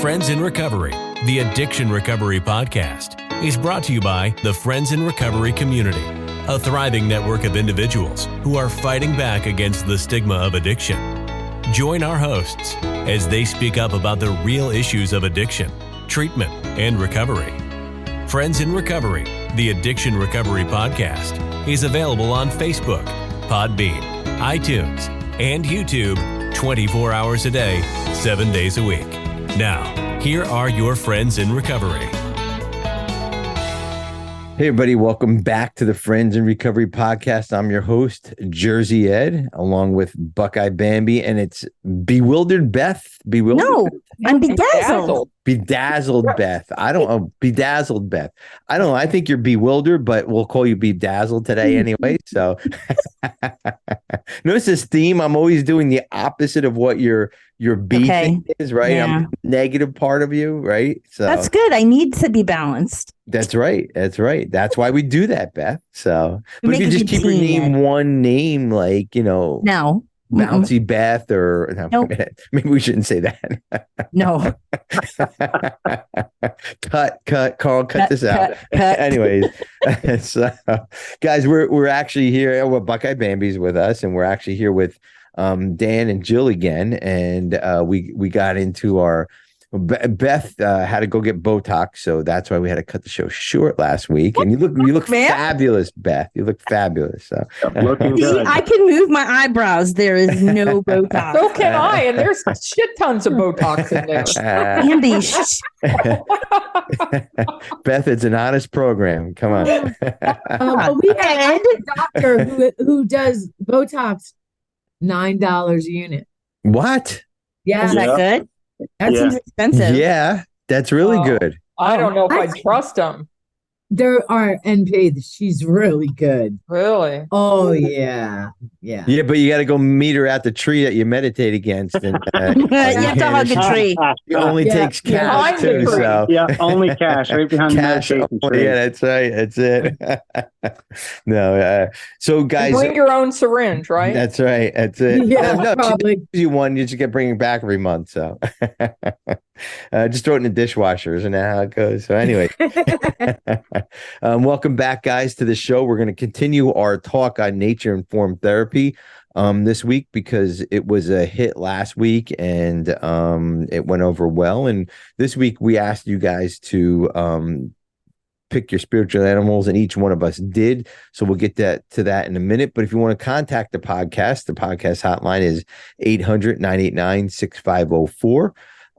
Friends in Recovery, the Addiction Recovery Podcast, is brought to you by the Friends in Recovery community, a thriving network of individuals who are fighting back against the stigma of addiction. Join our hosts as they speak up about the real issues of addiction, treatment, and recovery. Friends in Recovery, the Addiction Recovery Podcast, is available on Facebook, Podbean, iTunes, and YouTube 24 hours a day, 7 days a week. Now, here are your friends in recovery. Hey, everybody. Welcome back to the Friends in Recovery Podcast. I'm your host, Jersey Ed, along with Buckeye Bambi, and it's Bewildered Beth. Bewildered? No, I'm Bedazzled. Bedazzled Beth. I don't know. Bedazzled Beth. I don't know. I think you're bewildered, but we'll call you Bedazzled today anyway. So notice this theme. I'm always doing the opposite of what your B thing is, right? Yeah. I'm the negative part of you, right? So that's good. I need to be balanced. That's right. That's right. That's why we do that, Beth. So but if you just keep your name one name, like, No. Bouncy Beth, or no, Nope. Maybe we shouldn't say that. No. cut, Carl, cut this out. Cut. Anyways, so guys, we're actually here. Well, Buckeye Bambi's with us, and we're actually here with Dan and Jill again, and we got into our Beth had to go get Botox, so that's why we had to cut the show short last week. And you look fabulous, Beth. You look fabulous. So looking good. I can move my eyebrows. There is no Botox. So can I, and there's shit tons of Botox in there. Andy, Beth, it's an honest program. Come on. We had a doctor who does Botox, $9 a unit. What? Yeah, is that good? That Yeah. seems expensive. Yeah, that's really good. I don't know if I trust them. there are NP. She's really good. Really? Oh yeah. Yeah, but you got to go meet her at the tree that you meditate against, and You have to hug a tree. it only takes cash Behind the too. tree. So Yeah, only cash right behind cash. the meditation tree. Yeah, that's right. That's it. No, so guys, Bring your own syringe, right? that's right. That's it. Yeah, No, probably. she gives you one. You just get bringing back every month. So just throw it in the dishwasher. Isn't that how it goes? So anyway, welcome back, guys, to the show. We're going to continue our talk on nature-informed therapy this week because it was a hit last week and it went over well. And this week we asked you guys to pick your spiritual animals, and each one of us did. So we'll get to that in a minute. But if you want to contact the podcast hotline is 800-989-6504.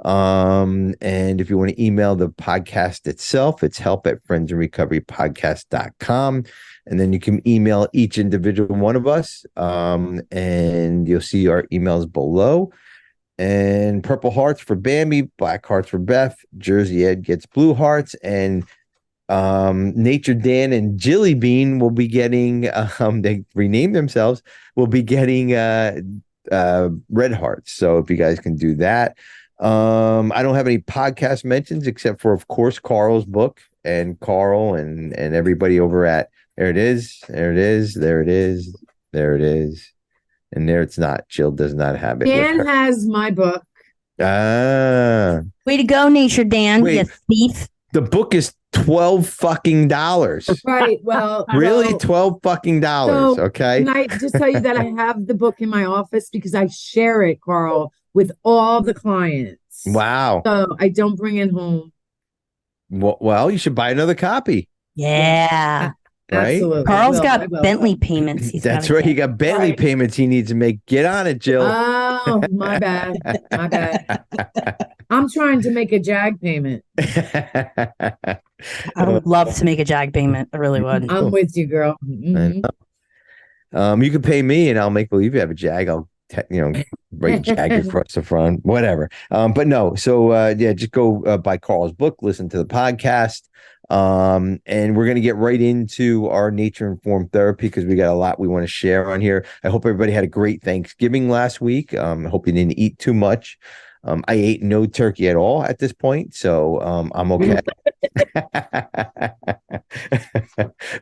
And if you want to email the podcast itself, it's help@friendsandrecoverypodcast.com. And then you can email each individual one of us. And you'll see our emails below. And purple hearts for Bambi, black hearts for Beth, Jersey Ed gets blue hearts, and Nature Dan and Jillybean will be getting they renamed themselves, will be getting red hearts. So if you guys can do that. I don't have any podcast mentions except for, of course, Carl's book, and Carl and everybody over at there it is, and there it's not. Jill does not have it. Dan has my book. Way to go, Nature Dan. Wait. You thief. The book is $12 Right. Well, really $12 so okay. Can I just tell you that I have the book in my office because I share it, Carl, with all the clients. Wow. So I don't bring it home. Well, you should buy another copy. Yeah. Right? Absolutely. Carl's I got will. Bentley payments. That's right. You got Bentley Right. payments he needs to make. Get on it, Jill. Oh, my bad. I'm trying to make a JAG payment. I would love to make a JAG payment. I really would. I'm with you, girl. I Mhm. know. You can pay me and I'll make believe you have a Jag. I'll write Jag across the front, whatever. But no, so just go buy Carl's book, listen to the podcast. And we're going to get right into our nature-informed therapy because we got a lot we want to share on here. I hope everybody had a great Thanksgiving last week. I hope you didn't eat too much. I ate no turkey at all at this point, so I'm okay.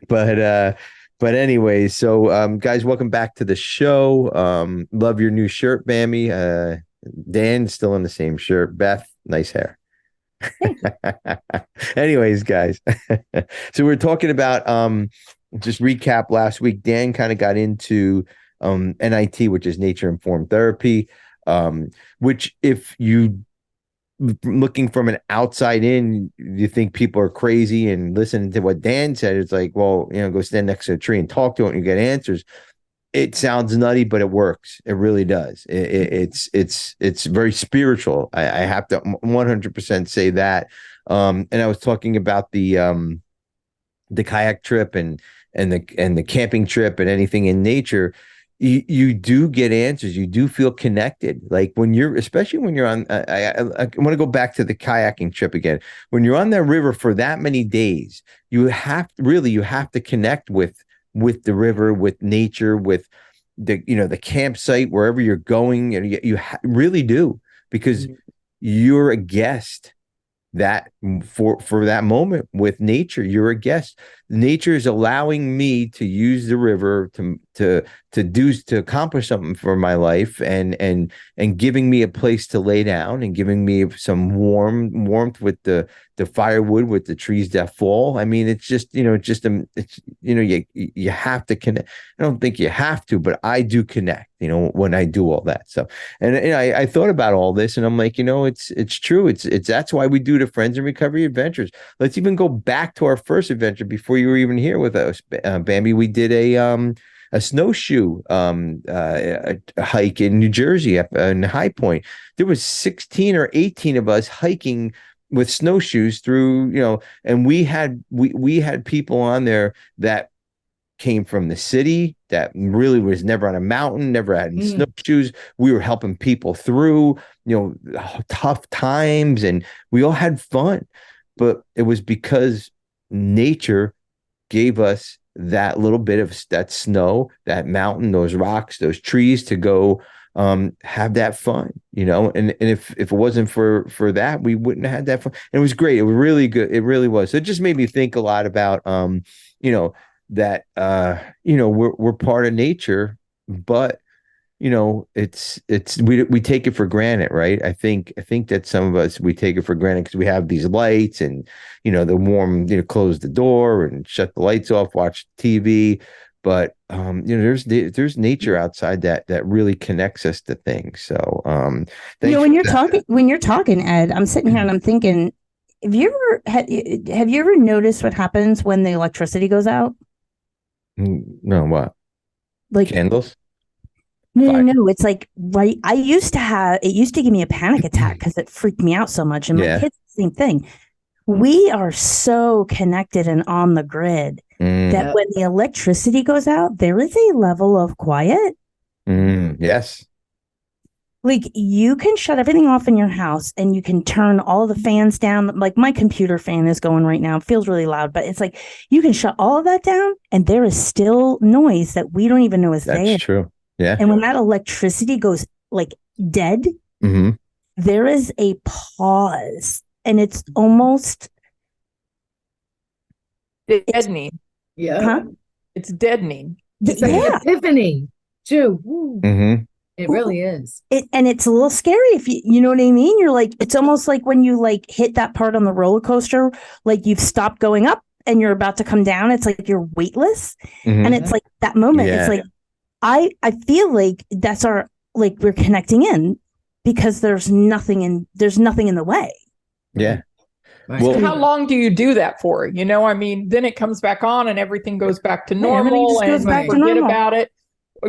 But anyway, so guys, welcome back to the show. Love your new shirt, Bambi. Dan, still in the same shirt. Beth, nice hair. Anyways, guys, so we're talking about just recap last week. Dan kind of got into NIT, which is nature informed therapy, which if you looking from an outside in, you think people are crazy, and listening to what Dan said, it's like, well, go stand next to a tree and talk to it and you get answers. It sounds nutty, but it works. It really does. It's very spiritual. I have to 100% say that. And I was talking about the kayak trip and the camping trip and anything in nature. You do get answers. You do feel connected. Like especially when you're on, I want to go back to the kayaking trip again. When you're on that river for that many days, you have to connect with the river, with nature, with the campsite, wherever you're going. And you really do, because you're a guest that for that moment with nature. You're a guest. Nature is allowing me to use the river to accomplish something for my life, and giving me a place to lay down, and giving me some warmth with the firewood, with the trees that fall. I mean, it's just you have to connect. I don't think you have to, but I do connect, when I do all that stuff. And I thought about all this, and I'm like, it's true. It's that's why we do the Friends in Recovery adventures. Let's even go back to our first adventure before you were even here with us, Bambi. We did a snowshoe a hike in New Jersey in High Point. There was 16 or 18 of us hiking with snowshoes through, and we had people on there that came from the city, that really was never on a mountain, never had any snowshoes. We were helping people through, tough times, and we all had fun. But it was because nature gave us that little bit of that snow, that mountain, those rocks, those trees to go have that fun, and if it wasn't for that, we wouldn't have had that fun. And it was great. It was really good. It really was. So it just made me think a lot about that we're part of nature, but it's we take it for granted, right? I think that some of us, we take it for granted because we have these lights, and the warm, close the door and shut the lights off, watch TV. But there's nature outside that really connects us to things. So when you're talking, Ed, I'm sitting here and I'm thinking, have you ever noticed what happens when the electricity goes out? No, what? Like candles? No. It's like, right. It used to give me a panic attack because it freaked me out so much. And my kids, the same thing. We are so connected and on the grid that when the electricity goes out, there is a level of quiet. Yes. Like, you can shut everything off in your house, and you can turn all the fans down. Like, my computer fan is going right now. It feels really loud, but it's like you can shut all of that down, and there is still noise that we don't even know is there. That's true. Yeah. And when that electricity goes like dead, there is a pause, and it's almost deadening. It's deadening. It's like an epiphany, too. It really is. And it's a little scary if you know what I mean? You're like, it's almost like when you like hit that part on the roller coaster, like you've stopped going up and you're about to come down. It's like you're weightless. And it's like that moment. It's like, I feel like that's we're connecting in because there's nothing in the way. Yeah. Well, how long do you do that for? Then it comes back on and everything goes back to normal, and forget about it.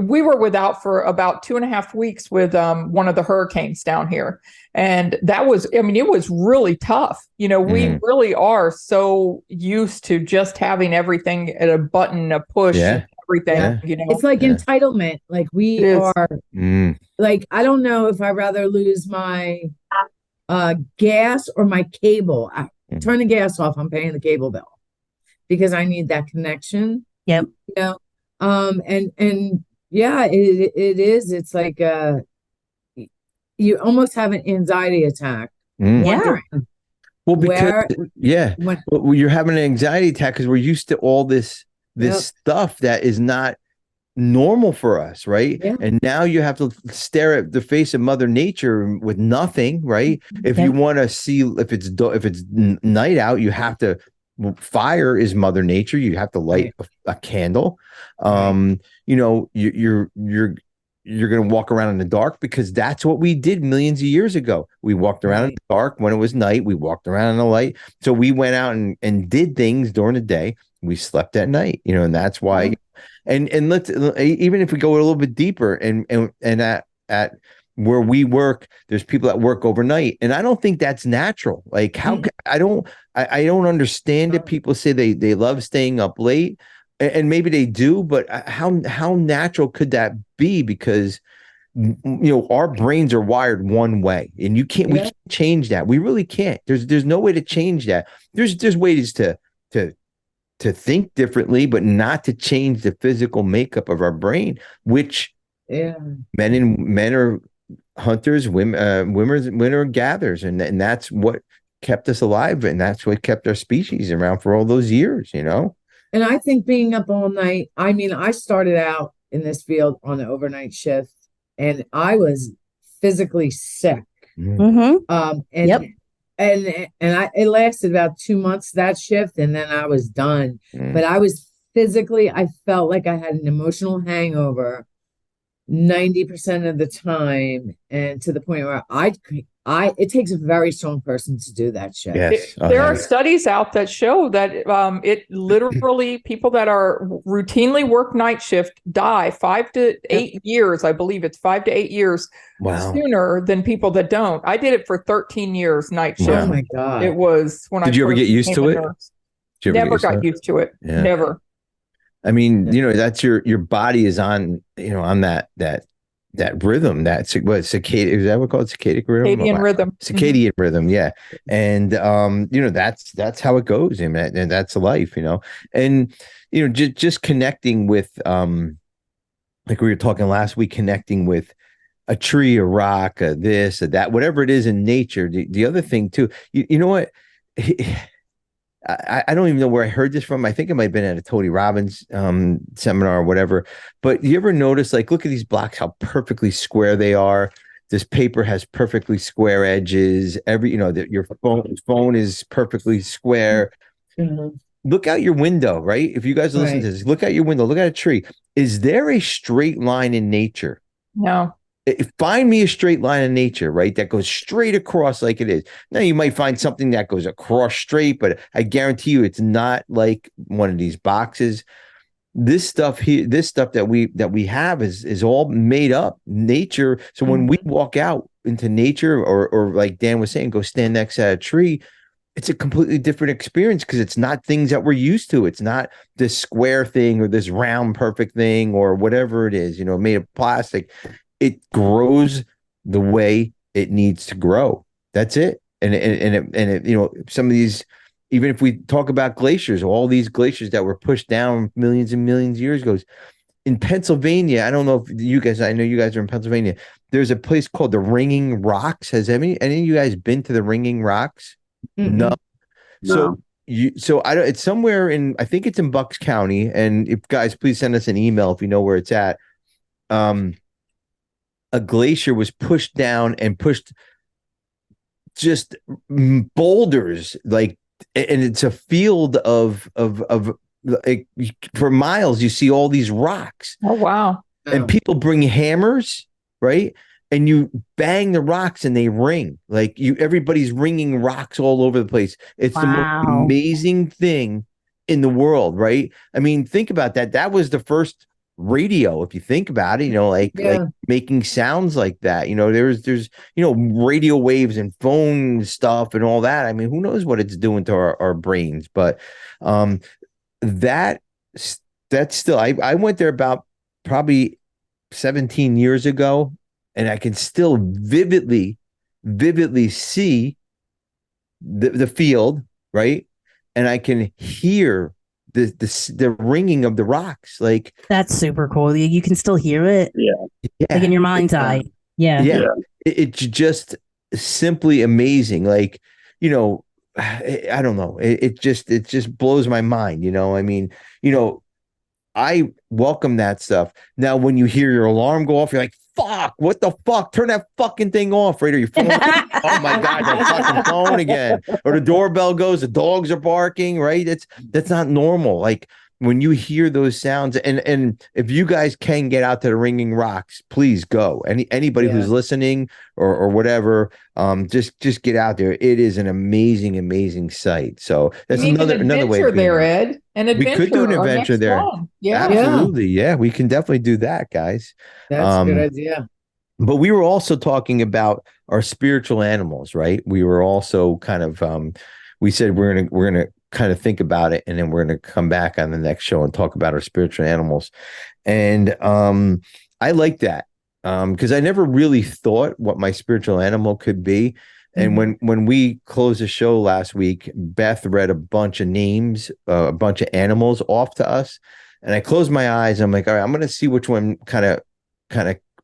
We were without for about 2.5 weeks with one of the hurricanes down here. And that was, it was really tough. We really are so used to just having everything at a button, a push, everything, It's like entitlement. Like we are, like, I don't know if I'd rather lose my gas or my cable. I turn the gas off, I'm paying the cable bill because I need that connection. Yep. And yeah, it is. It's like you almost have an anxiety attack. Wondering well, because you're having an anxiety attack because we're used to all this stuff that is not normal for us, right? Yeah. And now you have to stare at the face of Mother Nature with nothing, right? If you want to see, if it's night out, you have to. Fire is Mother Nature. You have to light a candle. You know, you're going to walk around in the dark because that's what we did millions of years ago. We walked around in the dark when it was night. We walked around in the light. So we went out and did things during the day. We slept at night, you know, and that's why. And let's, even if we go a little bit deeper and at where we work, there's people that work overnight, and I don't think that's natural. Like how I don't understand it. People say they love staying up late, and maybe they do, but how natural could that be? Because you know, our brains are wired one way, and we can't change that. We really can't. There's no way to change that. There's ways to think differently, but not to change the physical makeup of our brain, which men are hunters, women are gatherers, and that's what kept us alive, and that's what kept our species around for all those years, you know. And I think being up all night, I mean, I started out in this field on an overnight shift, and I was physically sick. It lasted about 2 months, that shift, and then I was done. But I felt like I had an emotional hangover 90% of the time, and to the point where it takes a very strong person to do that shit. Yes. There are studies out that show that it literally, people that are routinely work night shift die 5 to 8 years. I believe it's 5 to 8 years sooner than people that don't. I did it for 13 years night shift. Oh my God. It was when Did you ever get used to it? Never got used to it. Yeah. Never. I mean, you know, that's your body is on, you know, on that rhythm. That's what cicada, is that what called circadian rhythm? Circadian rhythm. Circadian rhythm, yeah. And you know, that's how it goes, and that's life, you know. And you know, just connecting with like we were talking last week, connecting with a tree, a rock, a this, a that, whatever it is in nature. The other thing too, you know what? I don't even know where I heard this from. I think it might have been at a Tony Robbins seminar or whatever. But you ever notice, like, look at these blocks, how perfectly square they are. This paper has perfectly square edges. Your phone is perfectly square. Look out your window, right? If you guys listen to this, look out your window, look at a tree. Is there a straight line in nature? No. Find me a straight line in nature, right? That goes straight across like it is. Now you might find something that goes across straight, but I guarantee you it's not like one of these boxes. This stuff here, this stuff that we have is all made up nature. So when we walk out into nature, or like Dan was saying, go stand next to a tree, it's a completely different experience because it's not things that we're used to. It's not this square thing or this round perfect thing or whatever it is, you know, made of plastic. It grows the way it needs to grow. That's it. And it, you know, some of these, even if we talk about glaciers, all these glaciers that were pushed down millions and millions of years ago, in Pennsylvania, I don't know if you guys, I know you guys are in Pennsylvania. There's a place called the Ringing Rocks. Has any of you guys been to the Ringing Rocks? No. So it's somewhere in, I think it's in Bucks County. And if guys, please send us an email if you know where it's at. A glacier was pushed down and pushed just boulders, like, and it's a field of like, for miles you see all these rocks. Oh wow. And people bring hammers, right? And you bang the rocks and they ring. Like everybody's ringing rocks all over the place. It's the most amazing thing in the world, right? I mean, think about that. That was the first radio, if you think about it, you know, like making sounds like that, you know, there's you know, radio waves and phone stuff and all that. I mean, who knows what it's doing to our brains, but that's still, I went there about probably 17 years ago, and I can still vividly see the field, right? And I can hear the ringing of the rocks. Like, that's super cool. You can still hear it. Yeah. Like in your mind's eye. Yeah. It's just simply amazing. Like, you know, I don't know. It just blows my mind. You know, I mean, you know, I welcome that stuff. Now, when you hear your alarm go off, you're like, fuck, what the fuck? Turn that fucking thing off, right? Or your phone. Oh my God, that fucking phone again. Or the doorbell goes, the dogs are barking, right? That's not normal. Like when you hear those sounds, and if you guys can get out to the Ringing Rocks, please go. Anybody who's listening or whatever, just get out there. It is an amazing sight. So that's another way of there, Ed. An adventure. We could do an adventure there. Yeah, absolutely. Yeah, we can definitely do that, guys. That's a good idea. But we were also talking about our spiritual animals, right? We were also kind of we said we're gonna kind of think about it, and then we're gonna come back on the next show and talk about our spiritual animals. And I like that because I never really thought what my spiritual animal could be. And when we closed the show last week, Beth read a bunch of names, a bunch of animals off to us. And I closed my eyes. I'm like, all right, I'm going to see which one kind of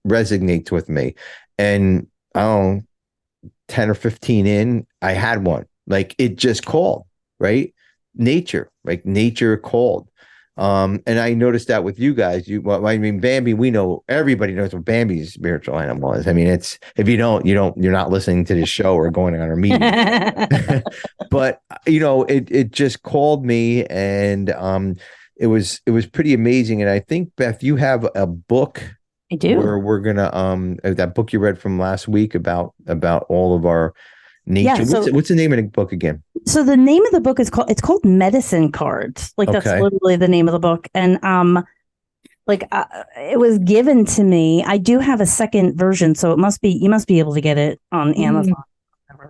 resonates with me. And I don't know, 10 or 15 in, I had one. Like it just called, right? Nature, like nature called. And I noticed that with you guys. Bambi, we know, everybody knows what Bambi's spiritual animal is. I mean, it's, if you don't, you're not listening to the show or going on our meeting. But it just called me, and it was pretty amazing. And I think, Beth, you have a book. I do. Where we're gonna that book you read from last week about all of our nature. Yeah, what's the name of the book again? So the name of the book is called Medicine Cards. Like that's literally the name of the book. And it was given to me. I do have a second version, so you must be able to get it on Amazon.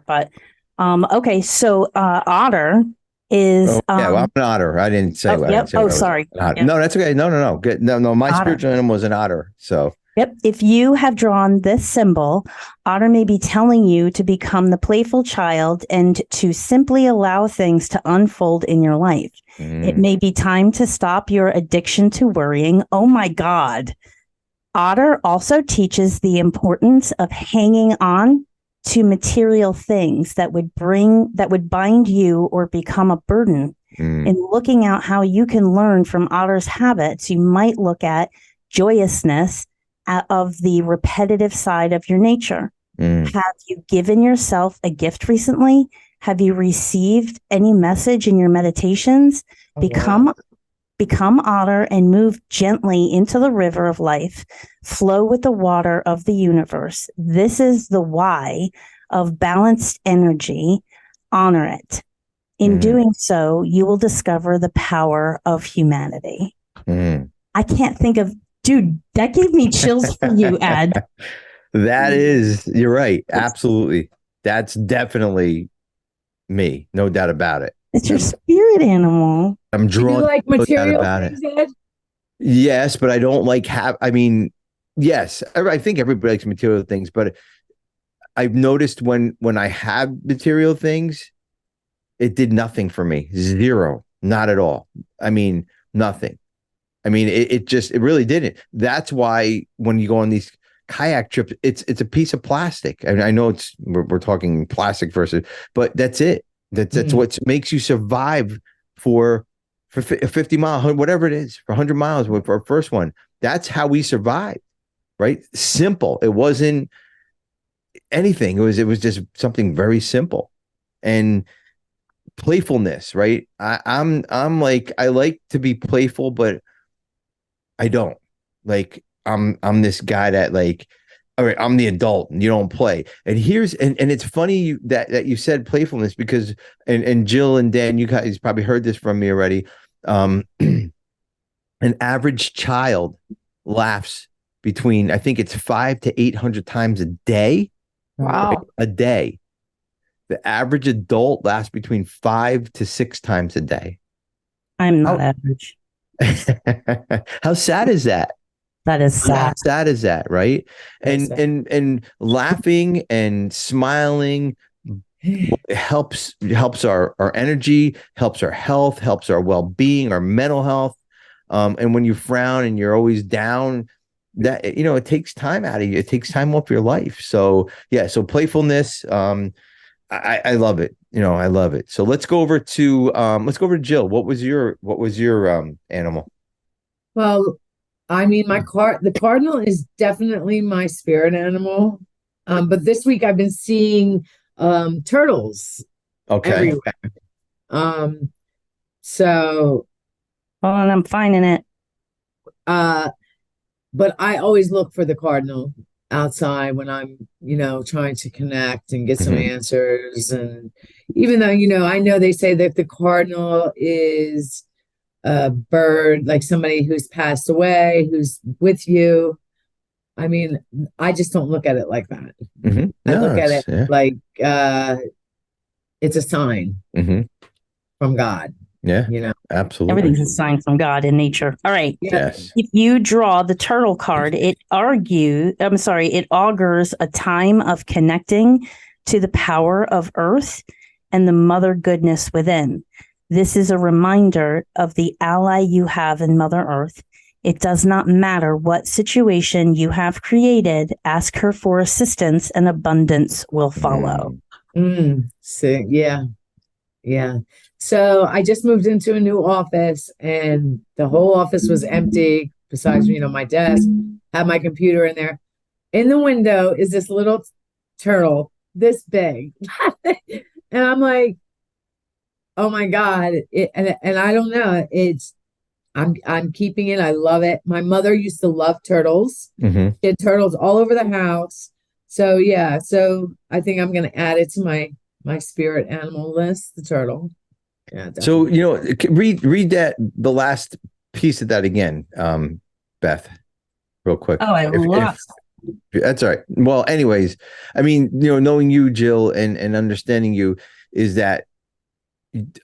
But okay, so Otter is well, I'm an otter. I didn't say what. Yep. Sorry. Yep. No, that's okay. No. Good. No. My otter. Spiritual animal is an otter. So. Yep. If you have drawn this symbol, Otter may be telling you to become the playful child and to simply allow things to unfold in your life. It may be time to stop your addiction to worrying. Oh my God. Otter also teaches the importance of hanging on to material things that would bind you or become a burden. In looking out how you can learn from Otter's habits, you might look at joyousness of the repetitive side of your nature. Have you given yourself a gift recently? Have you received any message in your meditations? Become Otter and move gently into the river of life. Flow with the water of the universe. This is the why of balanced energy. Honor it. In doing so, you will discover the power of humanity. I can't think of, dude, that gave me chills for you, Ed. That is, you're right. Absolutely. That's definitely me. No doubt about it. It's your spirit animal. I'm drawn. You like material things, Ed? Yes, but I don't like yes, I think everybody likes material things, but I've noticed when I have material things, it did nothing for me. Zero. Not at all. I mean, nothing. I mean, it really didn't. That's why when you go on these kayak trips, it's a piece of plastic. I mean, I know we're talking plastic versus, but that's it. That's what makes you survive for 50 miles, whatever it is, for 100 miles for our first one. That's how we survived, right? Simple. It wasn't anything. It was just something very simple. And playfulness, right? I'm like, I like to be playful, but I don't. Like I'm this guy that like, all right, I'm the adult and you don't play. And it's funny that you said playfulness because and Jill and Dan, you guys probably heard this from me already. An average child laughs between, I think it's 500 to 800 times a day. Wow. Right? A day. The average adult laughs between 5 to 6 times a day. I'm not average. How sad is that? That is sad. How sad is that, right? And laughing and smiling helps our energy, helps our health, helps our well-being, our mental health. And when you frown and you're always down, that it takes time out of you. It takes time off your life. So yeah, so playfulness. I love it. I love it. So let's go over to Jill. What was your animal? Well, I mean, the cardinal is definitely my spirit animal. But this week I've been seeing turtles everywhere. So and I'm finding it. But I always look for the cardinal outside when I'm, trying to connect and get some answers. And even though, I know they say that the cardinal is a bird, like somebody who's passed away, who's with you. I mean, I just don't look at it like that. I look at it like it's a sign from God. Yeah, absolutely. Everything's a sign from God in nature. All right. Yes. If you draw the turtle card, it augurs a time of connecting to the power of Earth and the mother goodness within. This is a reminder of the ally you have in Mother Earth. It does not matter what situation you have created. Ask her for assistance and abundance will follow. So, yeah. So I just moved into a new office and the whole office was empty besides, my desk, had my computer in there. In the window is this little turtle this big. And I'm like, oh my God. And I don't know. I'm keeping it. I love it. My mother used to love turtles. She had turtles all over the house. So yeah. So I think I'm going to add it to my spirit animal list, the turtle. Yeah, definitely. So, read the last piece of that again, Beth, real quick. Oh, I lost. That's all right. Well, anyways, I mean, knowing you, Jill, and understanding you is that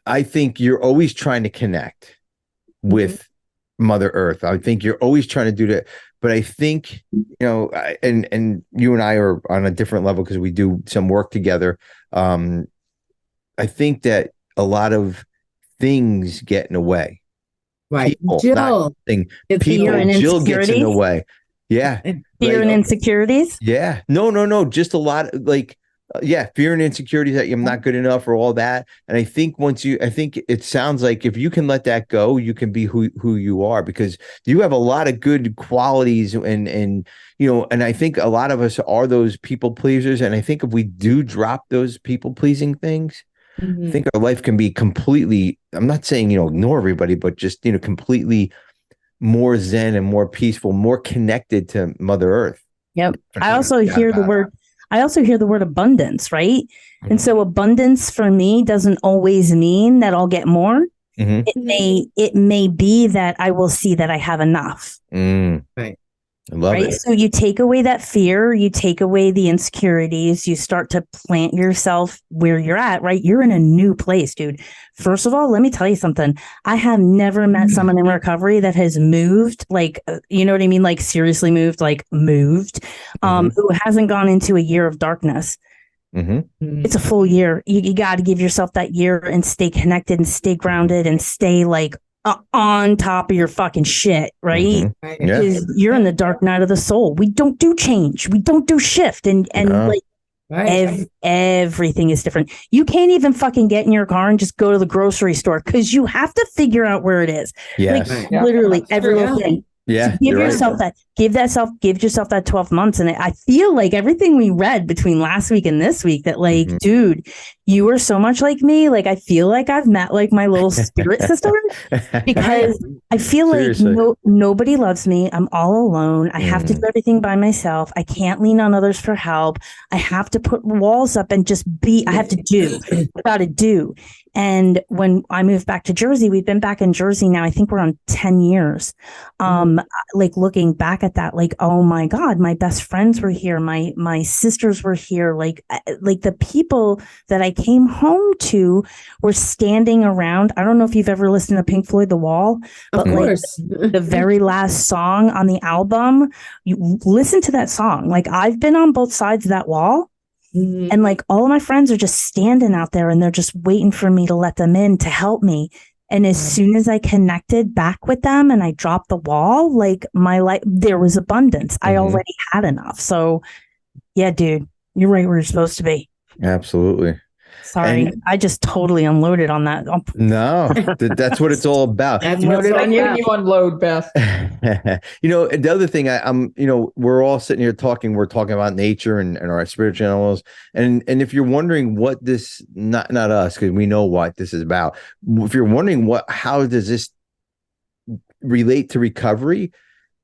I think you're always trying to connect with Mother Earth. I think you're always trying to do that. But I think, and you and I are on a different level because we do some work together. I think that a lot of things get in the way. Right. Jill, Jill gets in the way. Yeah. Fear and insecurities. Yeah. No. Just a lot of fear and insecurities that I'm not good enough or all that. And I think I think it sounds like if you can let that go, you can be who you are, because you have a lot of good qualities and I think a lot of us are those people pleasers. And I think if we do drop those people pleasing things, I think our life can be completely, I'm not saying, ignore everybody, but just, completely more zen and more peaceful, more connected to Mother Earth. Yep. I also hear the word abundance, right? And so abundance for me doesn't always mean that I'll get more. It may be that I will see that I have enough. Right. I love it. So you take away that fear, you take away the insecurities, you start to plant yourself where you're at, right? You're in a new place, dude. First of all, let me tell you something. I have never met someone in recovery that has moved, like, you know what I mean? Like seriously moved, who hasn't gone into a year of darkness. It's a full year. You got to give yourself that year and stay connected and stay grounded and stay on top of your fucking shit, right? Because you're in the dark night of the soul. We don't do change. We don't do shift. And everything is different. You can't even fucking get in your car and just go to the grocery store because you have to figure out where it is. Yes. Literally every little thing. Yeah. So give yourself that 12 months. And I feel like everything we read between last week and this week that dude, you are so much like me. Like, I feel like I've met my little spirit sister because I feel like nobody loves me. I'm all alone. I have to do everything by myself. I can't lean on others for help. I have to put walls up and just I have to do without a do. And when I moved back to Jersey, we've been back in Jersey now, I think we're on 10 years. Looking back at that, oh my God, my best friends were here. My sisters were here. The people that I came home to were standing around. I don't know if you've ever listened to Pink Floyd, The Wall, but the very last song on the album, you listen to that song. I've been on both sides of that wall. And all of my friends are just standing out there and they're just waiting for me to let them in to help me. And as soon as I connected back with them and I dropped the wall, my life, there was abundance. I already had enough. So yeah, dude, you're right where you're supposed to be. Absolutely. Sorry, I just totally unloaded on that. No, that's what it's all about. That's What's what on you unload, Beth. The other thing I'm, we're all sitting here talking. We're talking about nature and our spiritual animals. And if you're wondering what this, not us, because we know what this is about. If you're wondering how does this relate to recovery,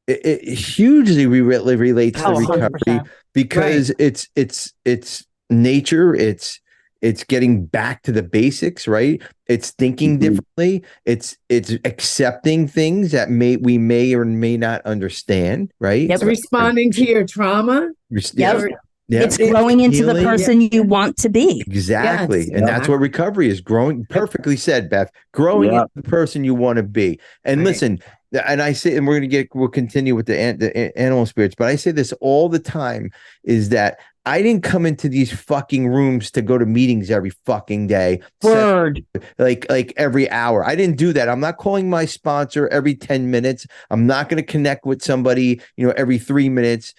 it hugely relates to recovery 100%. because it's nature. It's getting back to the basics, right? It's thinking differently. It's accepting things that we may or may not understand, right? It's responding to your trauma. Yep. It's growing into the person you want to be. Exactly. Yes. And that's what recovery is, growing. Perfectly said, Beth. Growing into the person you want to be. And listen, and I say, and we'll continue with the animal spirits, but I say this all the time, is that I didn't come into these fucking rooms to go to meetings every fucking day. Word. Like every hour. I didn't do that. I'm not calling my sponsor every 10 minutes. I'm not going to connect with somebody, every 3 minutes.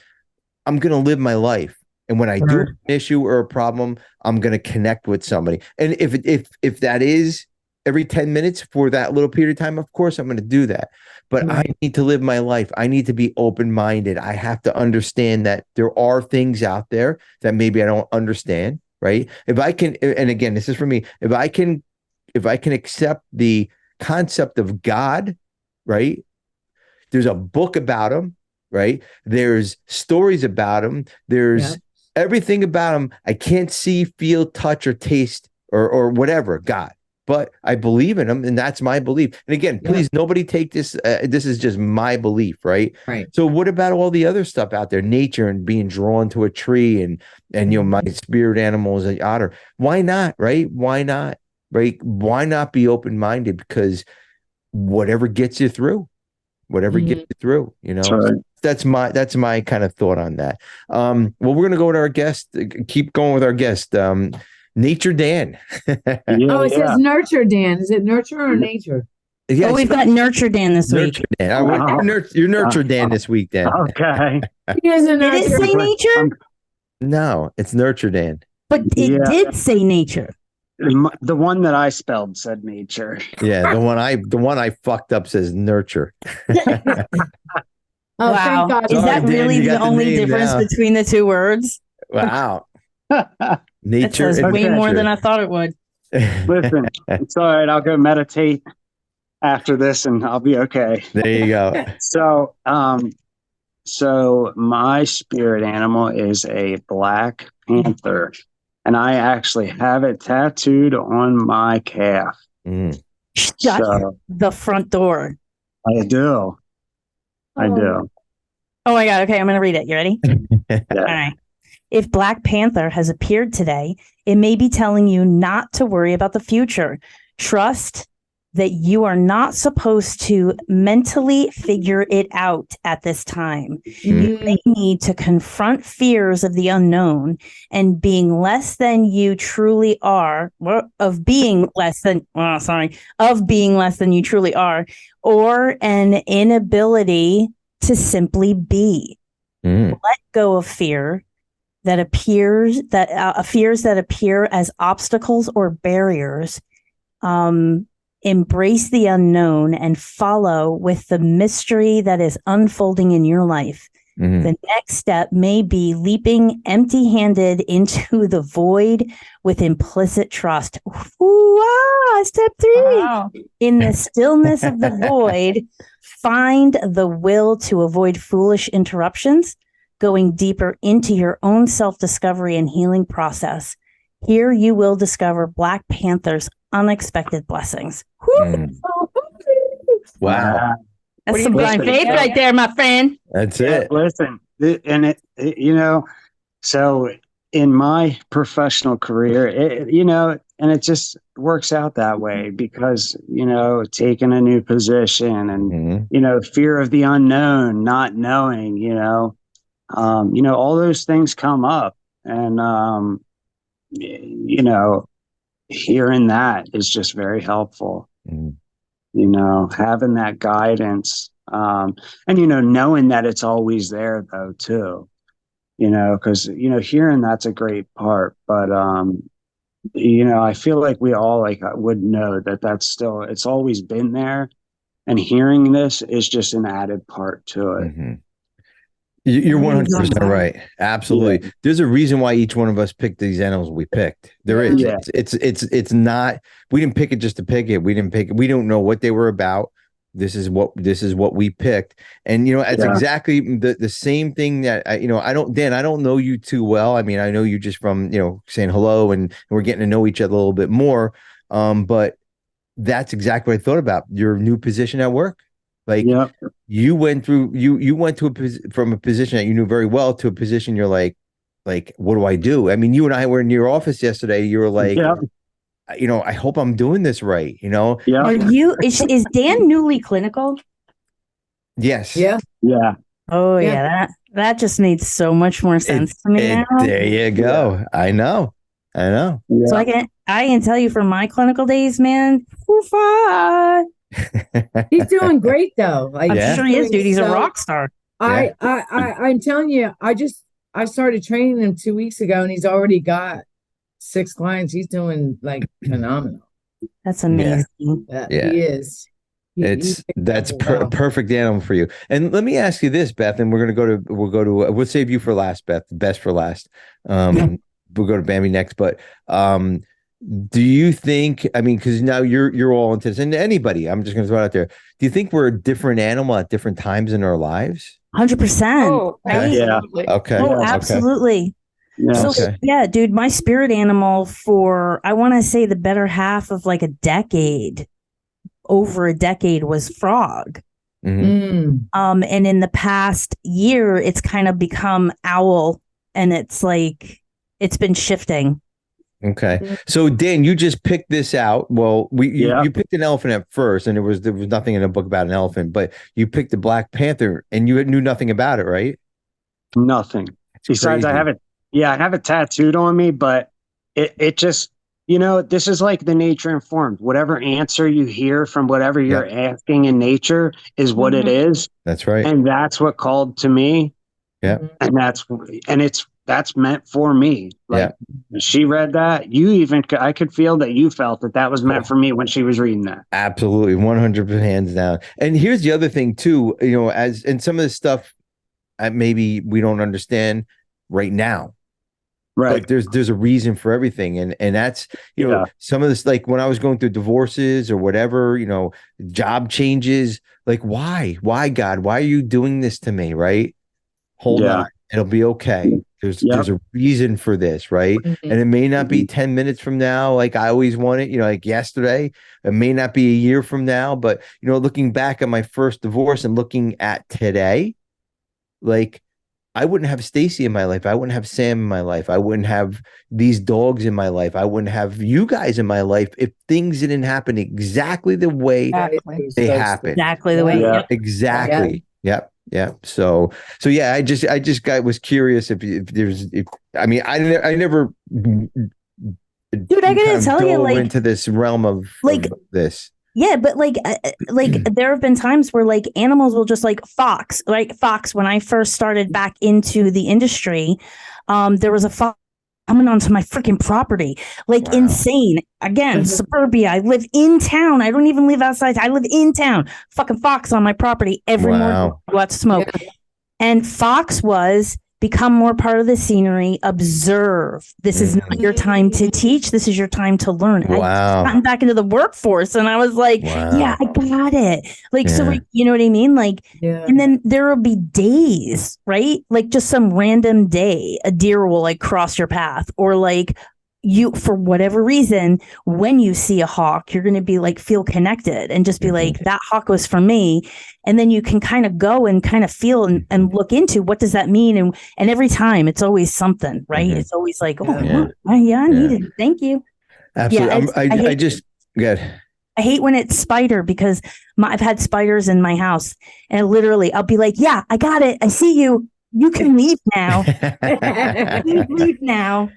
I'm going to live my life. And when I do an issue or a problem, I'm going to connect with somebody. And if that is every 10 minutes for that little period of time, of course I'm going to do that. But I need to live my life. I need to be open-minded. I have to understand that there are things out there that maybe I don't understand, right? If I can, and again, this is for me, if I can accept the concept of God, right? There's a book about him, right? There's stories about him. There's everything about him. I can't see, feel, touch, or taste, or whatever, God. But I believe in him, and that's my belief. And again, please, nobody take this. This is just my belief, right? Right. So, what about all the other stuff out there? Nature and being drawn to a tree, and my spirit animal is an otter. Why not? Right? Why not? Right? Why not be open minded? Because whatever gets you through, Right. That's my kind of thought on that. Well, we're gonna go to our guest. Keep going with our guest. Nature Dan. It says Nurture Dan. Is it nurture or nature? Yes. We've got Nurture Dan this week. Dan. You're Nurture Dan this week, Dan. Okay. Did it say nature? No, it's Nurture Dan. But it did say nature. The one that I spelled said nature. Yeah, the one I fucked up says nurture. Wow. Thank God. Is that really the only difference between the two words? Wow. Nature is way more than I thought it would. Listen, it's all right. I'll go meditate after this and I'll be okay. There you go. So my spirit animal is a black panther, and I actually have it tattooed on my calf. Shut the front door. I do. Oh my God. Okay, I'm going to read it. You ready? All right. If Black Panther has appeared today, it may be telling you not to worry about the future. Trust that you are not supposed to mentally figure it out at this time. You may need to confront fears of the unknown and being less than you truly are, of being less than you truly are, or an inability to simply be. Let go of fear that appears fears that appear as obstacles or barriers. Embrace the unknown and follow with the mystery that is unfolding in your life. The next step may be leaping empty-handed into the void with implicit trust. Step 3. Wow. In the stillness of the void, find the will to avoid foolish interruptions, going deeper into your own self-discovery and healing process. Here you will discover Black Panther's unexpected blessings. Wow. That's some blind faith right there, my friend. That's it. Listen, and so in my professional career, and it just works out that way because, taking a new position and, fear of the unknown, not knowing, all those things come up, and, hearing that is just very helpful. Having that guidance, and knowing that it's always there though too, because hearing that's a great part, but I feel like we all like would know that that's still, it's always been there. And hearing this is just an added part to it. Mm-hmm. You're 100% right. Absolutely. Yeah. There's a reason why each one of us picked these animals we picked. There is. Yeah. It's not, we didn't pick it just to pick it. We didn't pick it. We don't know what they were about. This is what we picked. And, it's exactly the same thing that, Dan, I don't know you too well. I mean, I know you just from, saying hello and we're getting to know each other a little bit more. But that's exactly what I thought about your new position at work. Like you went through, you went to from a position that you knew very well to a position you're like, what do I do? I mean, you and I were in your office yesterday. You were like, I hope I'm doing this right. Yeah. Are you, is Dan newly clinical? Yes. Yeah. Yeah. Oh yeah. That just made so much more sense to me now. There you go. Yeah. I know. Yeah. So I can tell you from my clinical days, man. He's doing great though. I'm sure he is, dude. He's a rock star. I'm telling you, I started training him 2 weeks ago and he's already got 6 clients. He's doing like phenomenal. That's amazing. He is. That's a perfect animal for you. And let me ask you this, Beth, and we'll save you for last, Beth, best for last. We'll go to Bambi next, but do you think, I mean, because now you're all into this, and anybody, I'm just going to throw it out there. Do you think we're a different animal at different times in our lives? 100%. Oh, absolutely. Yeah. Okay. Oh, absolutely. Yeah. So, yeah, dude, my spirit animal for, I want to say the better half of like over a decade was frog. Mm-hmm. And in the past year, it's kind of become owl, and it's like, it's been shifting. Okay. So Dan, you just picked this out. Well, you picked an elephant at first, and there was nothing in the book about an elephant, but you picked the Black Panther and you knew nothing about it, right? Nothing. Besides, I have it tattooed on me, but it just, this is like the nature informed. Whatever answer you hear from whatever you're asking in nature is what it is. That's right. And that's what called to me. Yeah. And that's meant for me. Like she read that, I could feel that you felt that was meant for me when she was reading that. Absolutely. 100% hands down. And here's the other thing too, and some of this stuff maybe we don't understand right now. Right. But there's a reason for everything. And that's, some of this, like when I was going through divorces or whatever, job changes, like why, God, why are you doing this to me? Right. Hold on. It'll be okay. There's a reason for this, right? Mm-hmm. And it may not be 10 minutes from now, like I always wanted, like yesterday. It may not be a year from now, but looking back at my first divorce and looking at today, like I wouldn't have Stacy in my life. I wouldn't have Sam in my life. I wouldn't have these dogs in my life. I wouldn't have you guys in my life if things didn't happen exactly the way they happened. Exactly the way. Yeah. Exactly. Yep. Yeah. So yeah, I just was curious if I never, dude, I gotta tell you, like, into this realm of this. Yeah, but like there have been times where like animals will just like fox. When I first started back into the industry, there was a fox coming onto my freaking property, like insane. Again, suburbia. I live in town. I don't even live outside. I live in town. Fucking fox on my property every morning. I go out to smoke. And fox was become more part of the scenery. Observe. This is not your time to teach. This is your time to learn. I've gotten back into the workforce, and I was like, yeah, I got it. Like, so you know what I mean? Like, and then there will be days, right? Like just some random day, a deer will like cross your path, or like you, for whatever reason, when you see a hawk, you're going to be like, feel connected and just be like, that hawk was for me. And then you can kind of go and kind of feel and look into what does that mean? And every time it's always something, right? It's always like, I need it. Thank you. Absolutely. I just good. I hate when it's spider, because I've had spiders in my house, and literally I'll be like, yeah, I got it. I see you. You can leave now. You leave now.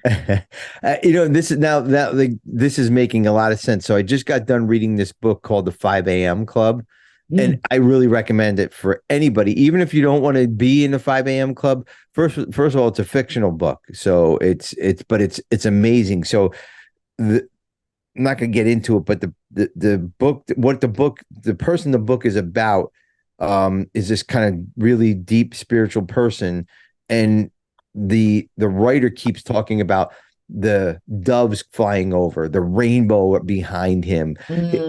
This is now that this is making a lot of sense. So I just got done reading this book called The 5 a.m. Club. And I really recommend it for anybody, even if you don't want to be in the 5 a.m. Club. First of all, it's a fictional book. So it's amazing. So I'm not going to get into it, but the book, the person the book is about, is this kind of really deep spiritual person, and the writer keeps talking about the doves flying over, the rainbow behind him,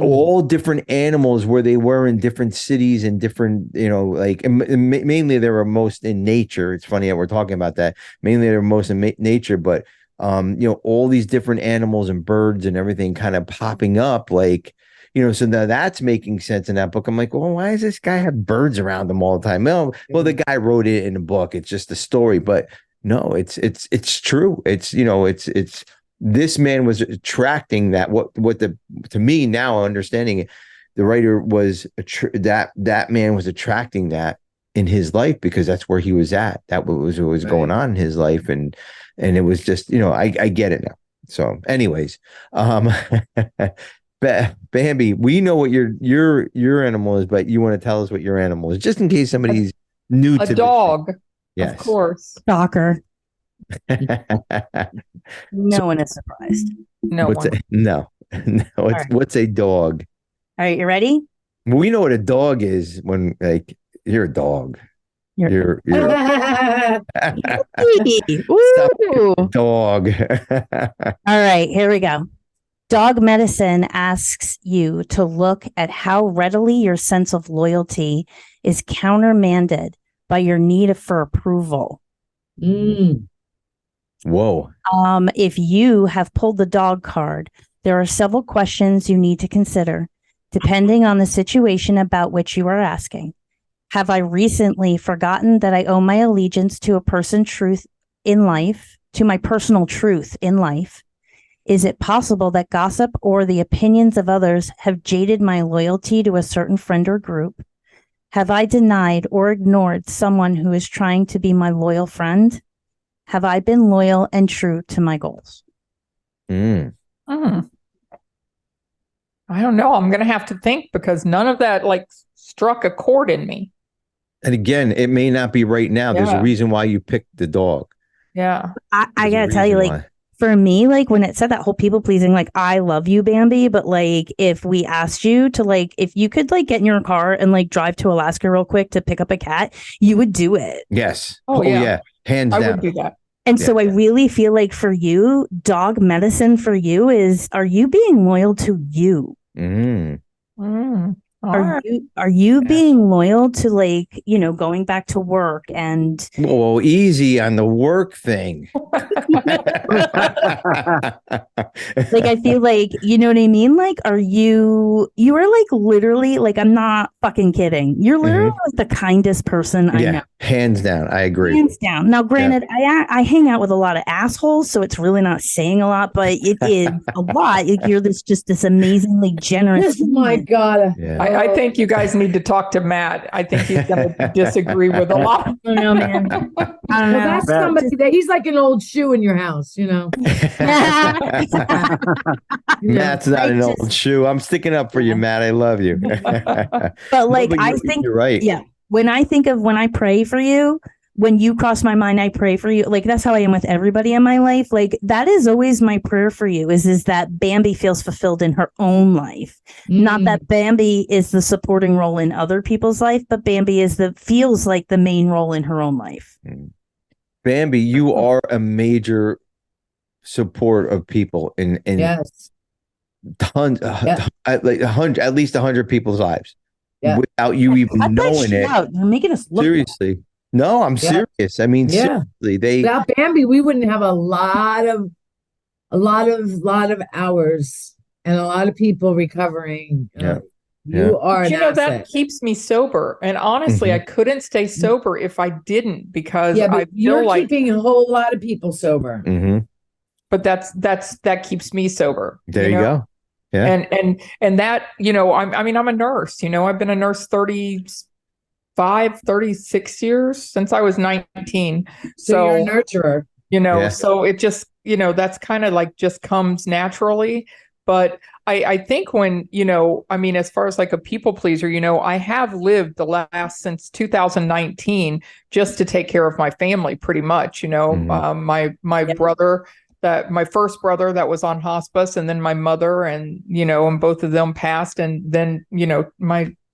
all different animals where they were in different cities and different, and mainly they were most in nature. It's funny that we're talking about that. Mainly they're most in nature, but all these different animals and birds and everything kind of popping up, so now that's making sense in that book. I'm like, well, why does this guy have birds around him all the time? Well, the guy wrote it in the book. It's just a story, but no, it's true. It's this man was attracting that. To me now, understanding it, the writer was that man was attracting that in his life because that's where he was at. That was what was going on in his life, and it was just, I get it now. So, anyways, Bambi, we know what your animal is, but you want to tell us what your animal is, just in case somebody's new to a dog. Yes. Of course. Stalker. No one is surprised. What's a dog? All right, you ready? We know what a dog is when you're a dog. You're dog. All right, here we go. Dog medicine asks you to look at how readily your sense of loyalty is countermanded by your need for approval. Whoa. If you have pulled the dog card, there are several questions you need to consider, depending on the situation about which you are asking. Have I recently forgotten that I owe my allegiance to my personal truth in life? Is it possible that gossip or the opinions of others have jaded my loyalty to a certain friend or group? Have I denied or ignored someone who is trying to be my loyal friend? Have I been loyal and true to my goals? I don't know. I'm going to have to think because none of that struck a chord in me. And again, it may not be right now. Yeah. There's a reason why you picked the dog. Yeah. I got to tell you, for me, when it said that whole people pleasing, I love you, Bambi, but if we asked you to if you could get in your car and drive to Alaska real quick to pick up a cat, you would do it. Yes. Oh yeah. Hands down. I would do that. And so I really feel for you, dog medicine for you is, are you being loyal to you? Are you being loyal to going back to work and easy on the work thing. I feel you know what I mean? Are you are literally I'm not fucking kidding. You're literally the kindest person I know. Hands down. I agree. Hands down. Now, granted, I hang out with a lot of assholes, so it's really not saying a lot, but it is a lot. You're this amazingly generous. Oh my God. Yeah. I think you guys need to talk to Matt. I think he's going to disagree with a lot. I don't know, man. I don't know. That's somebody that he's like an old shoe in your house, Matt's not an old shoe. I'm sticking up for you, Matt. I love you. But I think you're right. Yeah. When I pray for you, when you cross my mind, I pray for you. That's how I am with everybody in my life. That is always my prayer for you is that Bambi feels fulfilled in her own life. Not that Bambi is the supporting role in other people's life, but Bambi feels like the main role in her own life. Bambi, you are a major support of people in yes. Tons, at least 100 people's lives. Yeah. Without you even knowing it. You're making us look seriously. No, I'm serious. I mean, seriously, without Bambi, we wouldn't have a lot of hours and a lot of people recovering. You are an asset. That keeps me sober. And honestly, I couldn't stay sober if I didn't, because I you're keeping a whole lot of people sober. But that keeps me sober. There you go. Yeah. And that, I'm a nurse, I've been a nurse 36 years since I was 19. So you're a nurturer, so it just, that's kind of just comes naturally. But I think when, as far as a people pleaser, I have lived since 2019 just to take care of my family pretty much, my brother that my first brother that was on hospice, and then my mother, and, and both of them passed. And then,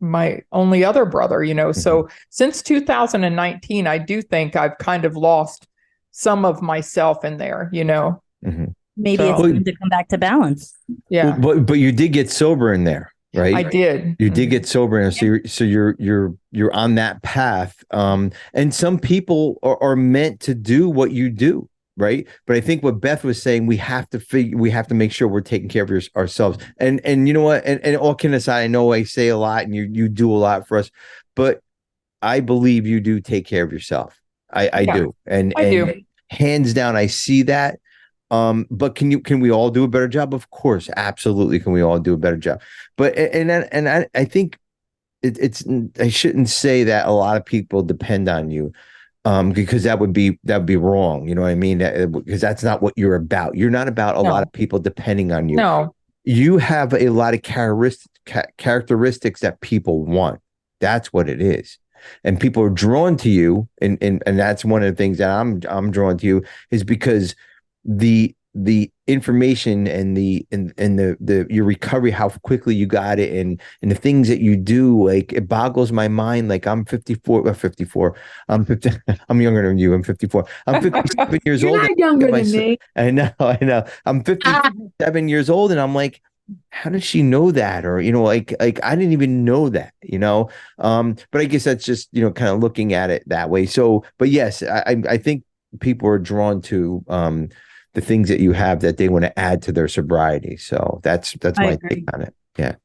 my only other brother, so since 2019, I do think I've kind of lost some of myself in there, Maybe it's time to come back to balance. Yeah. But you did get sober in there, right? I did. You did get sober in there. So you're on that path. And some people are meant to do what you do. Right. But I think what Beth was saying, we have to make sure we're taking care of ourselves. And you know what? And all kidding aside, I know I say a lot and you do a lot for us, but I believe you do take care of yourself. I do. And I do. Hands down, I see that. But can we all do a better job? Of course, absolutely. Can we all do a better job? But I think I shouldn't say that a lot of people depend on you. Because that would be wrong. You know what I mean? Because that's not what you're about. You're not about a lot of people depending on you. No, you have a lot of characteristics that people want. That's what it is. And people are drawn to you. And that's one of the things that I'm drawn to you, is because the information and the your recovery, how quickly you got it, and the things that you do, like, it boggles my mind. Like, I'm 54. I'm 50. I'm younger than you. I'm 54. I'm 57 years old. You're not younger than me. I know. I'm 57 years old, and I'm like, how did she know that? Or, like I didn't even know that, but I guess that's just, kind of looking at it that way. So, but yes, I think people are drawn to, the things that you have that they want to add to their sobriety. So that's my take on it. Yeah.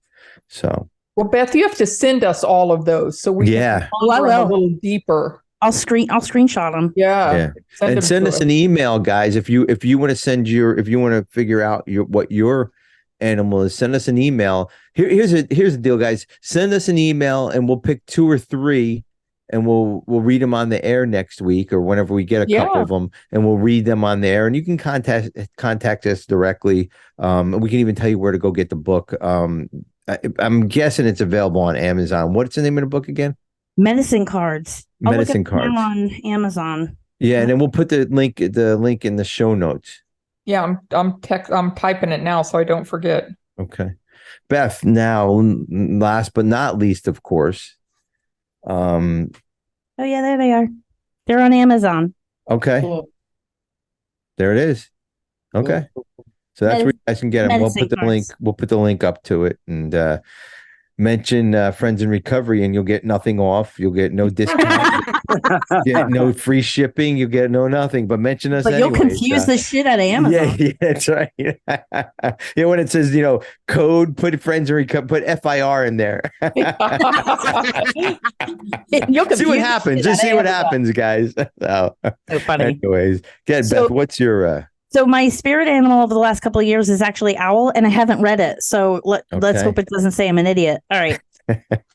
So. Well, Beth, you have to send us all of those so we can go a little deeper. I'll screenshot them. Yeah. And send us an email, guys. If you want to if you want to figure out what your animal is, send us an email. Here's the deal, guys. Send us an email and we'll pick 2 or 3. And we'll read them on the air next week, or whenever we get a couple of them, and we'll read them on the air. And you can contact us directly. And we can even tell you where to go get the book. I'm guessing it's available on Amazon. What's the name of the book again? Medicine Cards. Medicine Cards on Amazon. Yeah, and then we'll put the link in the show notes. Yeah, I'm typing it now so I don't forget. Okay, Beth. Now, last but not least, of course. Oh yeah, there they are. They're on Amazon. Okay. Cool. There it is. Okay. So that's where you guys can get them. We'll put the link up to it, and mention Friends in Recovery, and you'll get nothing off. You'll get no discount. Get no free shipping. You get nothing. But mention us. But you'll confuse the shit out of Amazon. Yeah, that's right. When it says code, put Friends in Recovery, put FIR in there. You'll see what happens. Just see what happens, guys. So funny. Anyways, Beth, what's your So my spirit animal over the last couple of years is actually owl, and I haven't read it. So let's hope it doesn't say I'm an idiot. All right.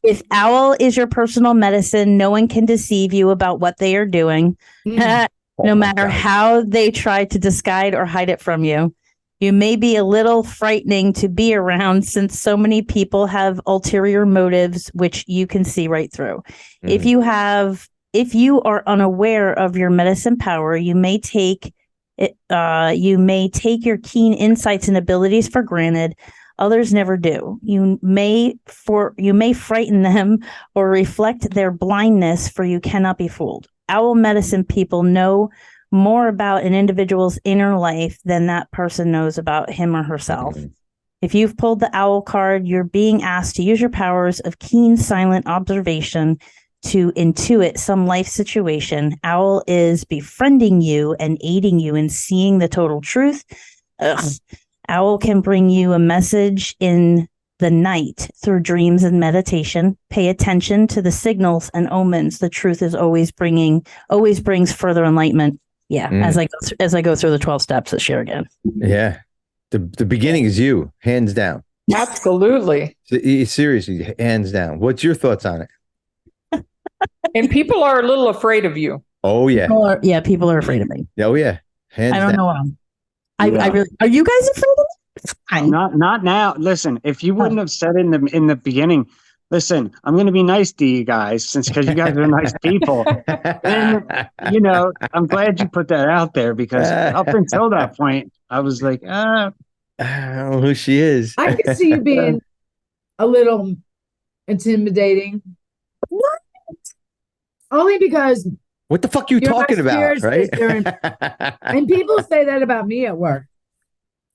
If owl is your personal medicine, no one can deceive you about what they are doing, no matter how they try to disguise or hide it from you. You may be a little frightening to be around, since so many people have ulterior motives, which you can see right through. If you are unaware of your medicine power, you may take your keen insights and abilities for granted. Others never do. You may frighten them or reflect their blindness, for you cannot be fooled. Owl medicine people know more about an individual's inner life than that person knows about him or herself. If you've pulled the owl card, you're being asked to use your powers of keen, silent observation to intuit some life situation. Owl is befriending you and aiding you in seeing the total truth. Owl can bring you a message in the night through dreams and meditation. Pay attention to the signals and omens. The truth is always brings further enlightenment. Yeah, as I go through the 12 steps this year again. Yeah, the beginning is you, hands down. Absolutely. Seriously, hands down. What's your thoughts on it? And people are a little afraid of you. Oh yeah. People are afraid of me. Oh yeah. Hands down. I don't know. I really. Are you guys afraid of me? Not now. Listen, if you wouldn't have said in the beginning, listen, I'm going to be nice to you guys because you guys are nice people. And, I'm glad you put that out there because up until that point, I was like, I don't know who she is. I can see you being a little intimidating. What? Only because what the fuck are you talking about, right? And people say that about me at work.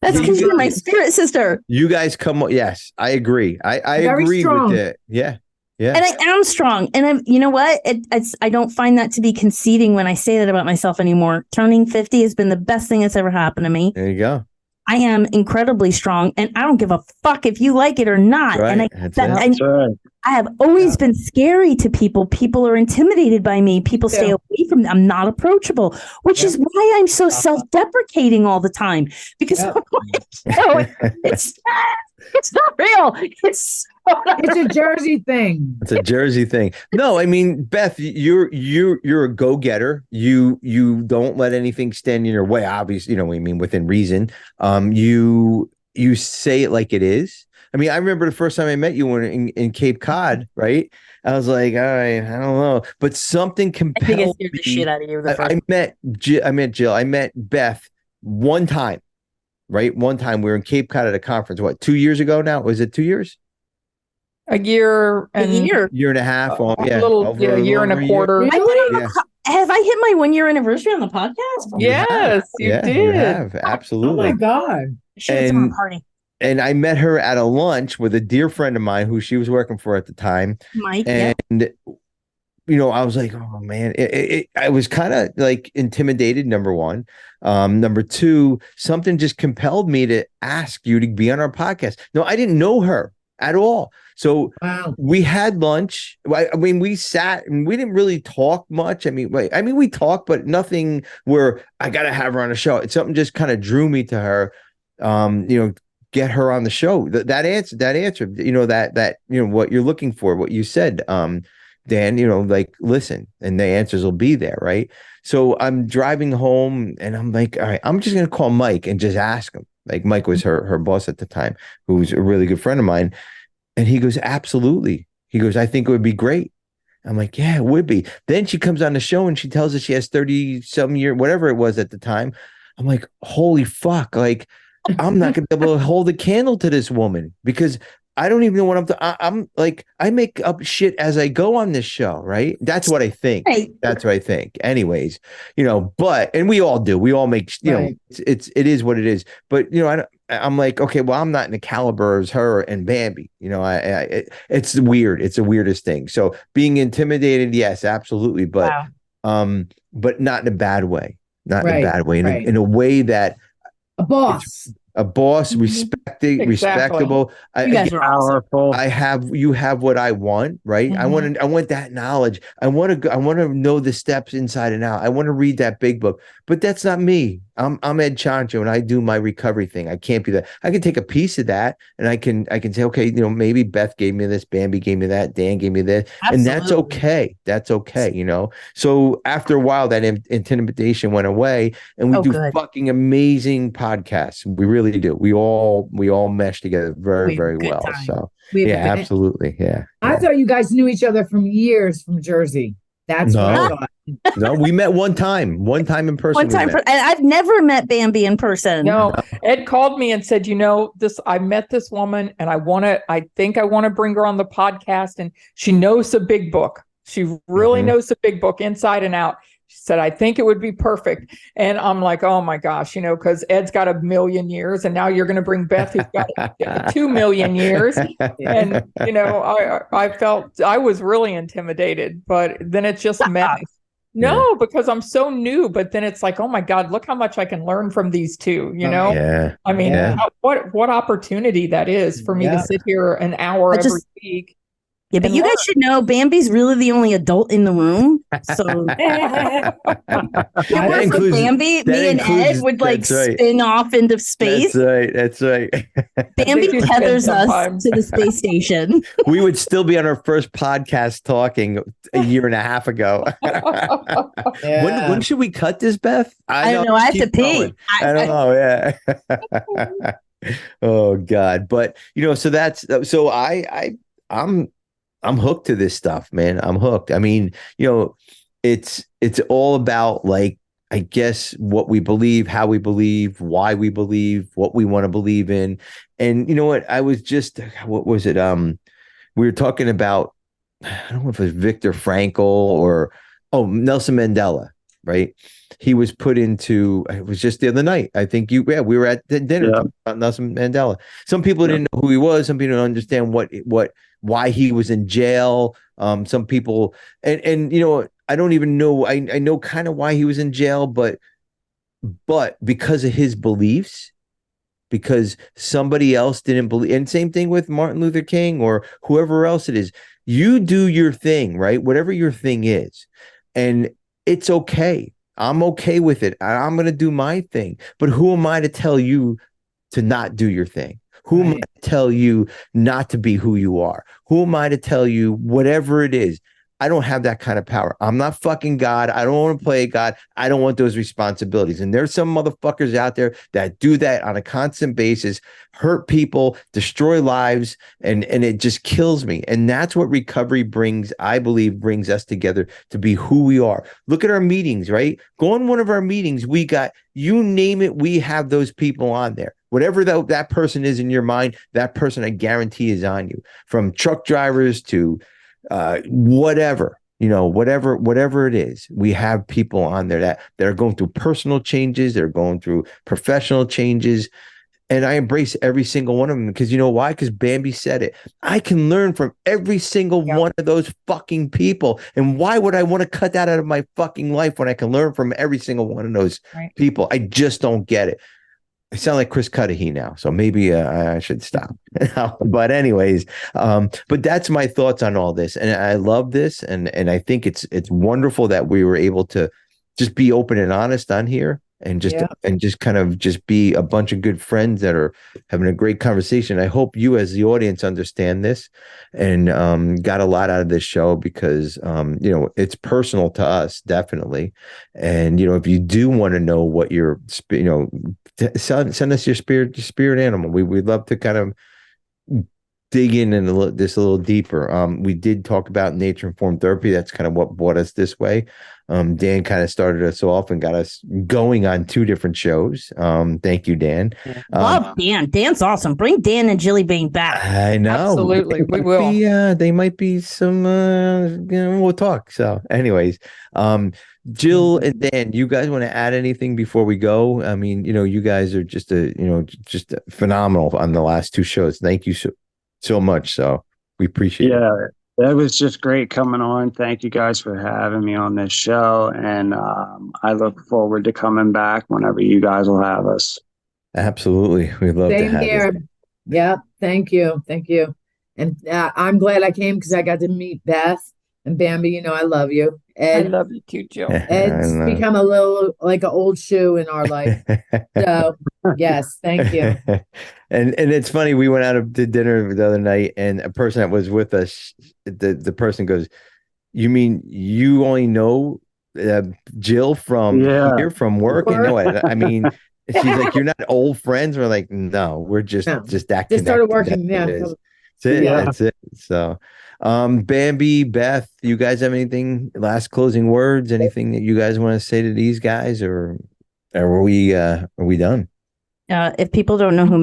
That's because you're my spirit sister. You guys come. Yes, I agree. I agree strong. with it. Yeah. Yeah. And I am strong. And I'm, you know what? I don't find that to be conceding when I say that about myself anymore. Turning 50 has been the best thing that's ever happened to me. There you go. I am incredibly strong, and I don't give a fuck if you like it or not. Right. And I have always been scary to people. People are intimidated by me. People stay away from me. I'm not approachable, which is why I'm so self-deprecating all the time. Because it's not real. It's a Jersey thing. It's a Jersey thing. No, I mean, Beth, you're a go-getter. You don't let anything stand in your way. Obviously, I mean, within reason. You say it like it is. I mean, I remember the first time I met you in Cape Cod, right? I was like, all right, I don't know, but something compelled I think I scared the shit out of you. I met Jill. I met Beth one time, right? One time we were in Cape Cod at a conference. What, 2 years ago now? Was it 2 years? A year and a half. A year and a quarter. Yeah. Have I hit my 1 year anniversary on the podcast? Yes, you did. You have. Absolutely. Oh my God. Party. And I met her at a lunch with a dear friend of mine who she was working for at the time. Mike. And, I was like, oh man, I was kind of like intimidated. Number one. Number two, something just compelled me to ask you to be on our podcast. No, I didn't know her at all. So we had lunch. I mean, we sat and we didn't really talk much. I mean, we talked, but nothing where I got to have her on a show. It's something just kind of drew me to her. Get her on the show. That answer, that what you're looking for, what you said, Dan, like, listen, and the answers will be there. Right. So I'm driving home and I'm like, all right, I'm just going to call Mike and just ask him. Like, Mike was her boss at the time, who was a really good friend of mine. And he goes, absolutely. He goes, I think it would be great. I'm like, yeah, it would be. Then she comes on the show and she tells us she has 30-some years, whatever it was at the time. I'm like, holy fuck. Like, I'm not going to be able to hold a candle to this woman because I don't even know what I'm like, I make up shit as I go on this show, right? That's what I think. Right. That's what I think. Anyways, and we all do. We all make, it is what it is. But, I'm like, okay, well, I'm not in the caliber as her and Bambi. It's weird. It's the weirdest thing. So being intimidated, yes, absolutely. But, but not in a bad way. Not in a bad way. In a way that a boss, respectable. You guys are powerful. You have what I want, right? Mm-hmm. I want that knowledge. I want to know the steps inside and out. I want to read that big book, but that's not me. I'm Ed Chancho and I do my recovery thing. I can't be that. I can take a piece of that and I can say, okay, maybe Beth gave me this, Bambi gave me that, Dan gave me this, and that's okay. That's okay. So after a while, that intimidation went away and we do fucking amazing podcasts. We really do. We all mesh together very, very well. Time. So absolutely. Yeah. I thought you guys knew each other from years from Jersey. That's what I thought. No, we met one time in person. One time, and I've never met Bambi in person. No, Ed called me and said, I met this woman and I think I want to bring her on the podcast. And she knows the big book. She really knows the big book inside and out. She said, I think it would be perfect. And I'm like, oh my gosh, because Ed's got 1 million years and now you're going to bring Beth who's got 2 million years. And, I felt I was really intimidated, but then it just meant because I'm so new, but then it's like, oh my God, look how much I can learn from these two, I mean, what opportunity that is for me to sit here an hour every week. Yeah, but you guys should know Bambi's really the only adult in the room. So Bambi, me and Ed would spin off into space. That's right. Bambi tethers us to the space station. We would still be on our first podcast talking a year and a half ago. When should we cut this, Beth? I don't know. I have to pee. I don't know. Yeah. Oh God. But so I'm I'm hooked to this stuff, man. I'm hooked. I mean, it's all about, like, I guess, what we believe, how we believe, why we believe, what we want to believe in. And you know what? What was it? We were talking about, I don't know if it was Viktor Frankl or Nelson Mandela, right? He was put into, it was just the other night. I think we were at dinner talking about Nelson Mandela. Some people didn't know who he was. Some people didn't understand why he was in jail. Some people, and I don't even know. I know kind of why he was in jail, but because of his beliefs, because somebody else didn't believe. And same thing with Martin Luther King or whoever else it is. You do your thing, right? Whatever your thing is, and it's okay. I'm okay with it. I'm going to do my thing. But who am I to tell you to not do your thing? Who am I to tell you not to be who you are? Who am I to tell you whatever it is? I don't have that kind of power. I'm not fucking God. I don't want to play God. I don't want those responsibilities. And there's some motherfuckers out there that do that on a constant basis, hurt people, destroy lives, and it just kills me. And that's what recovery brings, I believe, brings us together to be who we are. Look at our meetings, right? Go on one of our meetings. We got, you name it, we have those people on there. Whatever that person is in your mind, that person, I guarantee, is on you. From truck drivers to whatever it is, we have people on there that are going through personal changes, they're going through professional changes, and I embrace every single one of them. Because you know why? Because Bambi said it. I can learn from every single one of those fucking people. And why would I want to cut that out of my fucking life when I can learn from every single one of those people? I just don't get it. I sound like Chris Cudahy now, so maybe I should stop. But anyways, but that's my thoughts on all this, and I love this, and I think it's wonderful that we were able to just be open and honest on here, and just kind of just be a bunch of good friends that are having a great conversation. I hope you, as the audience, understand this and got a lot out of this show, because it's personal to us, definitely. And if you do want to know what your send us your spirit animal. We'd love to kind of dig in this a little deeper. We did talk about nature informed therapy. That's kind of what brought us this way. Dan kind of started us off and got us going on 2 different shows. Thank you, Dan. Love Dan. Dan's awesome. Bring Dan and Jillybean back. I know. Absolutely. We will. They might be some, we'll talk. So anyways, Jill and Dan, you guys want to add anything before we go? I mean, you guys are just phenomenal on the last 2 shows. Thank you so much. So we appreciate it. Yeah, that was just great coming on. Thank you guys for having me on this show. And I look forward to coming back whenever you guys will have us. Absolutely. We'd love to have you. Yeah. Thank you. And I'm glad I came because I got to meet Beth and Bambi. I love you. Ed, I love you too, Jill. Ed's become a little like an old shoe in our life. So yes, thank you. And it's funny, we went out to dinner the other night, and a person that was with us, the person goes, "You mean you only know Jill from here, from work?" And no, I mean, she's like, "You're not old friends." We're like, "No, we're just that just connected." started working. That's it. So Bambi, Beth, you guys have anything, last closing words, anything that you guys want to say to these guys, or are we done? If people don't know who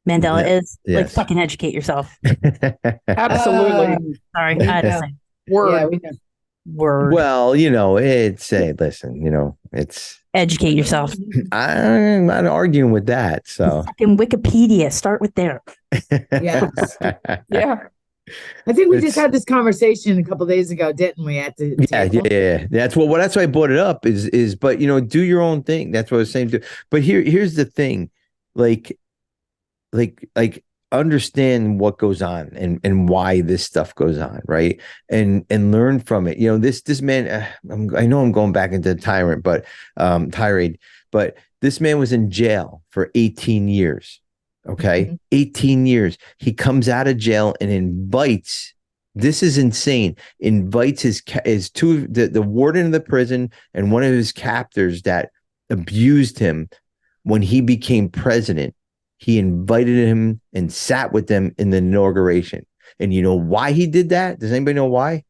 Mandela is, like, fucking educate yourself. Absolutely. Sorry, I had to say word. Yeah, we know. Word. Well, it's listen, it's educate yourself. I'm not arguing with that. So fucking Wikipedia, start with there. Yes. Yeah. I think we just had this conversation a couple of days ago, didn't we? At the table? Yeah. That's why I brought it up is, but do your own thing. That's what I was saying. But here's the thing, like understand what goes on and why this stuff goes on, right? And learn from it. This man, I know I'm going back into tirade, but this man was in jail for 18 years. Okay. Mm-hmm. 18 years. He comes out of jail and invites, this is insane, invites his the warden of the prison and one of his captors that abused him when he became president. he invited him and sat with them in the inauguration. And you know why he did that? Does anybody know why?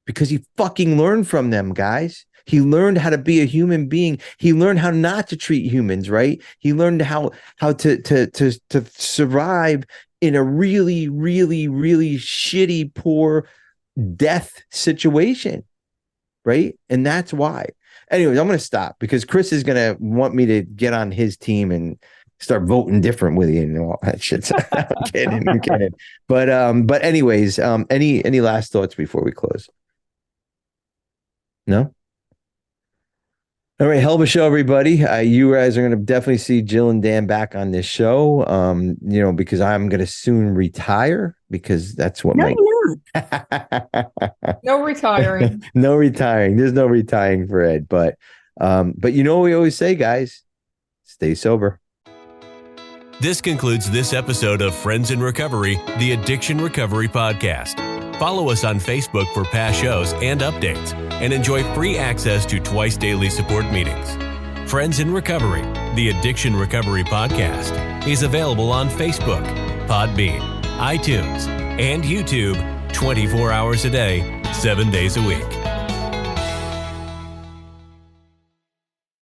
Because he fucking learned from them, guys. He learned how to be a human being. He learned how not to treat humans, right? He learned how to survive in a really, really, really shitty, poor death situation, right? And that's why. Anyways, I'm going to stop because Chris is going to want me to get on his team and start voting different with you and all that shit. So I'm kidding. But anyways, any last thoughts before we close? No? All right, hell of a show, everybody. You guys are going to definitely see Jill and Dan back on this show, because I'm going to soon retire because that's what No retiring. No retiring. There's no retiring for Ed. But you know what we always say, guys? Stay sober. This concludes this episode of Friends in Recovery, the Addiction Recovery Podcast. Follow us on Facebook for past shows and updates, and enjoy free access to twice daily support meetings. Friends in Recovery, the Addiction Recovery Podcast, is available on Facebook, Podbean, iTunes, and YouTube 24 hours a day, 7 days a week.